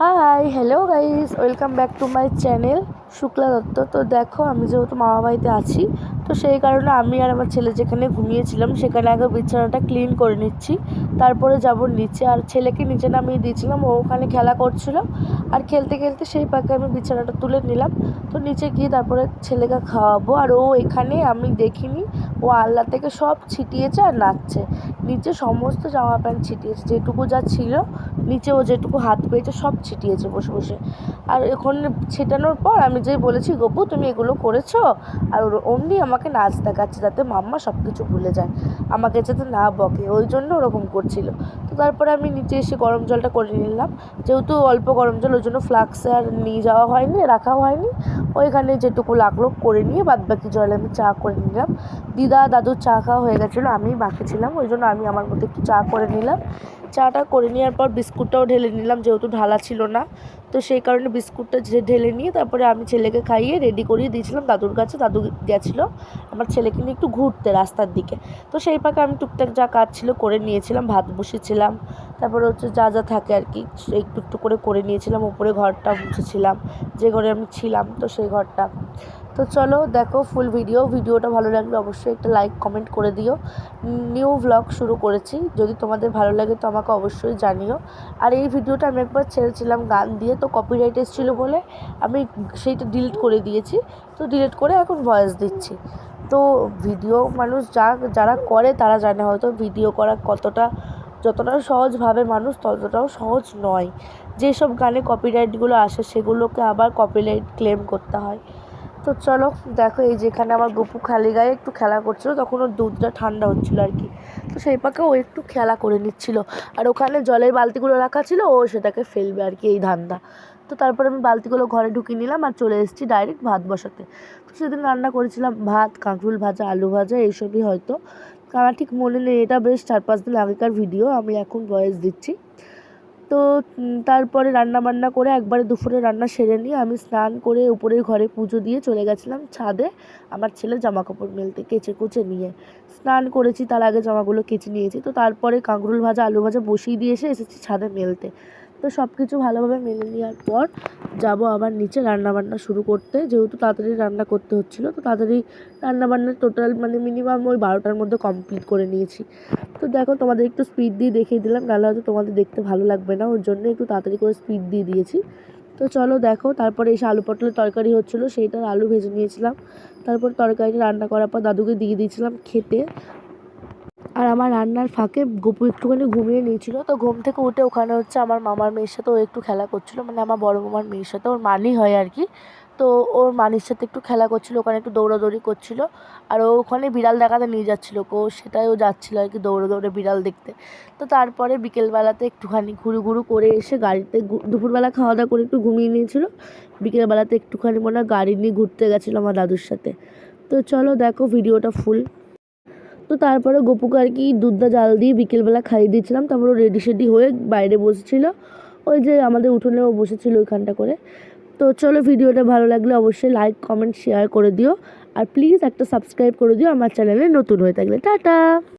Hi hello guys, welcome back to my channel Shukla Dutta. তো দেখো, আমি যেহেতু মামা বাড়িতে আছি, তো সেই কারণে আমি আর আমার ছেলে যেখানে ঘুমিয়েছিলাম সেখানে আগে বিছানাটা ক্লিন করে নিচ্ছি, তারপরে যাব নিচে। আর ছেলেকে নিচে নামিয়ে দিয়েছিলাম, ও ওখানে খেলা করছিল, আর খেলতে খেলতে সেই পাকে আমি বিছানাটা তুলে নিলাম। তো নিচে গিয়ে তারপরে ছেলেকে খাওয়াবো। আর ও এখানে আমি দেখিনি, ও আল্লা থেকে সব ছিটিয়েছে আর নাচছে। নিচে সমস্ত জামা প্যান্ট ছিটিয়েছে, যেটুকু যা ছিল নিচে ও যেটুকু হাত পেয়েছে সব ছিটিয়েছে বসে বসে। আর এখন ছিটানোর পর আমি যেই বলেছি, গপু তুমি এগুলো করেছো, আর অমনি আমাকে নাচ দেখাচ্ছে যাতে মাম্মা সব কিছু ভুলে যায়, আমাকে যাতে না বকে, ওই জন্য ওরকম করছিল। তো তারপরে আমি নিচে এসে গরম জলটা করে নিলাম, যেহেতু অল্প গরম জল, ওই জন্য ফ্লাক্সে আর নিয়ে যাওয়া হয়নি, রাখাও হয়নি। ওইখানে যেটুকু লাগলো করে নিয়ে বাদবাকি জলে আমি চা করে নিলাম। দিদা দাদুর চা খাওয়া হয়ে গেছিলো, আমি বাকি ছিলাম, ওই জন্য আমি আমার মধ্যে একটু চা করে নিলাম। চাটা করে নেওয়ার পর বিস্কুটটাও ঢেলে নিলাম, যেহেতু ঢালা ছিল না, তো সেই কারণে বিস্কুটটা ঢেলে নিয়ে তারপরে আমি ছেলেকে খাইয়ে রেডি করিয়ে দিয়েছিলাম দাদুর কাছে। দাদু গেছিলো আমার ছেলেকে নিয়ে একটু ঘুরতে রাস্তার দিকে, তো সেই পাকে আমি টুকটাক যা কাজ ছিল করে নিয়েছিলাম, ভাত বসিয়েছিলাম, তারপরে হচ্ছে যা যা থাকে আর কি একটু একটু করে নিয়েছিলাম। ওপরে ঘরটা মুছেছিলাম, যে ঘরে আমি ছিলাম, তো সেই ঘরটা। তো চলো দেখো ফুল ভিডিওটা ভালো লাগলে অবশ্যই একটা লাইক কমেন্ট করে দিও। নিউ ব্লগ শুরু করেছি, যদি তোমাদের ভালো লাগে তো আমাকে অবশ্যই জানিও। আর এই ভিডিওটা আমি একবার ছেড়েছিলাম গান দিয়ে, তো কপিরাইট এসেছিলো বলে আমি সেইটা ডিলিট করে দিয়েছি। তো ডিলিট করে এখন ভয়েস দিচ্ছি। তো ভিডিও মানুষ যারা করে তারা জানে হয়তো ভিডিও করা যতটা সহজভাবে মানুষ ততটাও সহজ নয়। যেসব গানে কপিরাইটগুলো আসে সেগুলোকে আবার কপিরাইট ক্লেম করতে হয়। তো চলো দেখো, এই যেখানে আমার গপু খালি গায়ে একটু খেলা করছিলো, তখন ওর দুধটা ঠান্ডা হচ্ছিলো আর কি, তো সেই পাকে ও একটু খেলা করে নিচ্ছিল। আর ওখানে জলের বালতিগুলো রাখা ছিল, ও সেটাকে ফেলবে আর কি, এই ধান্দা। তো তারপরে আমি বালতিগুলো ঘরে ঢুকিয়ে নিলাম আর চলে এসেছি ডাইরেক্ট ভাত বসাতে। তো সেদিন রান্না করেছিলাম ভাত, কাঁকরোল ভাজা, আলু ভাজা, এইসবই হয়তো, আমার ঠিক মনে নেই, এটা বেশ 4-5 দিন আগেকার ভিডিও, আমি এখন ভয়েস দিচ্ছি। তো তারপরে রান্নাবান্না করে একবারে দুপুরে রান্না সেরে নিয়ে আমি স্নান করে উপরের ঘরে পুজো দিয়ে চলে গেছিলাম ছাদে আমার ছেলের জামাকাপড় মেলতে, কেচে কুচে নিয়ে। স্নান করেছি, তার আগে জামাগুলো কেচে নিয়েছি। তো তারপরে কাঁকরোল ভাজা, আলু ভাজা বসিয়ে দিয়ে এসেছি ছাদে মেলতে। তো সব কিছু ভালোভাবে মেলে নেওয়ার পর যাব আবার নিচে রান্নাবান্না শুরু করতে, যেহেতু তাড়াতাড়ি রান্না করতে হচ্ছিলো, তো তাড়াতাড়ি রান্নাবান্না টোটাল মিনিমাম ওই 12টার মধ্যে কমপ্লিট করে নিয়েছি। তো দেখো, তোমাদের একটু স্পিড দিয়ে দেখিয়ে দিলাম, নাহলে হয়তো তোমাদের দেখতে ভালো লাগবে না, ওর জন্য একটু তাড়াতাড়ি করে স্পিড দিয়ে দিয়েছি। তো চলো দেখো, তারপরে এসে আলু পটলের তরকারি হচ্ছিলো, সেইটার আলু ভেজে নিয়েছিলাম। তারপর তরকারিটা রান্না করার পর দাদুকে দিয়ে দিয়েছিলাম খেতে। আর আমার রান্নার ফাঁকে গপু একটুখানি ঘুমিয়ে নিয়েছিল, তো ঘুম থেকে উঠে ওখানে হচ্ছে আমার মামার মেয়ের সাথে ও একটু খেলা করছিল, মানে আমার বড় মামার মেয়ের সাথে, ওর মানি হয় আর কি। তো ওর মানির সাথে একটু খেলা করছিল, ওখানে একটু দৌড়াদৌড়ি করছিল। আর ও ওখানে বিড়াল দেখাতে নিয়ে যাচ্ছিলো, সেটাই ও যাচ্ছিলো আর কি দৌড়ে দৌড়ে বিড়াল দেখতে। তো তারপরে বিকেলবেলাতে একটুখানি ঘুরু করে এসে গাড়িতে, দুপুরবেলা খাওয়া দাওয়া করে একটু ঘুমিয়ে নিয়েছিল, বিকেলবেলাতে একটুখানি মনে হয় গাড়ি নিয়ে ঘুরতে গেছিলো আমার দাদুর সাথে। তো চলো দেখো ভিডিওটা ফুল। তো তারপরে গপুকে আর কি দুধটা জাল দিয়ে বিকেলবেলা খাইয়ে দিয়েছিলাম, তারপর ও রেডি সেডি হয়ে বাইরে বসেছিল, ওই যে আমাদের উঠোনে ও বসেছিল ওইখানটা করে। তো চলো, ভিডিওটা ভালো লাগলে অবশ্যই লাইক কমেন্ট শেয়ার করে দিও, আর প্লিজ একটা সাবস্ক্রাইব করে দিও আমার চ্যানেলে নতুন হয়ে থাকলে। টাটা।